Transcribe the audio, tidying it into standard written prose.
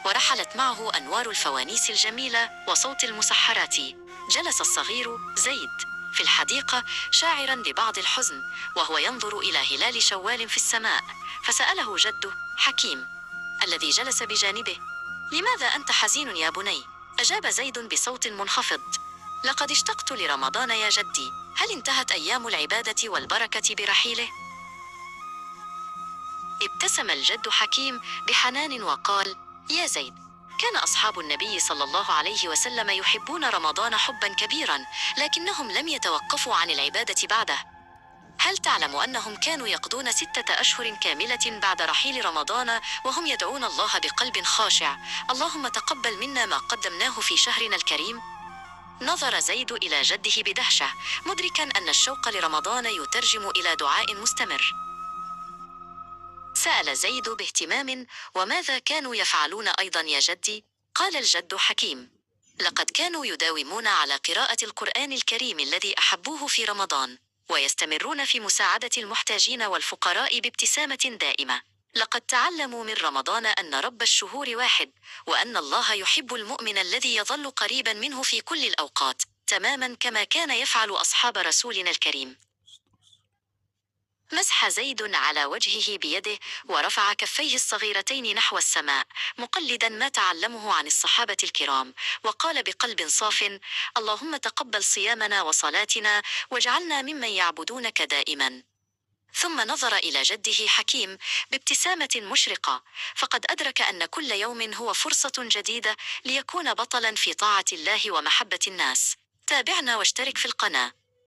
ورحلت معه أنوار الفوانيس الجميلة وصوت المسحرات. جلس الصغير زيد في الحديقة شاعرا ببعض الحزن وهو ينظر إلى هلال شوال في السماء، فسأله جده حكيم الذي جلس بجانبه: لماذا أنت حزين يا بني؟ أجاب زيد بصوت منخفض: لقد اشتقت لرمضان يا جدي، هل انتهت أيام العبادة والبركة برحيله؟ ابتسم الجد حكيم بحنان وقال: يا زيد، كان أصحاب النبي صلى الله عليه وسلم يحبون رمضان حبا كبيرا، لكنهم لم يتوقفوا عن العبادة بعده. هل تعلم أنهم كانوا يقضون 6 أشهر كاملة بعد رحيل رمضان وهم يدعون الله بقلب خاشع: اللهم تقبل منا ما قدمناه في شهرنا الكريم؟ نظر زيد إلى جده بدهشة، مدركا أن الشوق لرمضان يترجم إلى دعاء مستمر. سأل زيد باهتمام: وماذا كانوا يفعلون أيضا يا جدي؟ قال الجد حكيم: لقد كانوا يداومون على قراءة القرآن الكريم الذي أحبوه في رمضان، ويستمرون في مساعدة المحتاجين والفقراء بابتسامة دائمة. لقد تعلموا من رمضان أن رب الشهور واحد، وأن الله يحب المؤمن الذي يظل قريبا منه في كل الأوقات، تماما كما كان يفعل أصحاب رسولنا الكريم. مسح زيد على وجهه بيده ورفع كفيه الصغيرتين نحو السماء، مقلدا ما تعلمه عن الصحابة الكرام، وقال بقلب صاف: اللهم تقبل صيامنا وصلاتنا، واجعلنا ممن يعبدونك دائما. ثم نظر إلى جده حكيم بابتسامة مشرقة، فقد أدرك أن كل يوم هو فرصة جديدة ليكون بطلا في طاعة الله ومحبة الناس. تابعنا واشترك في القناة.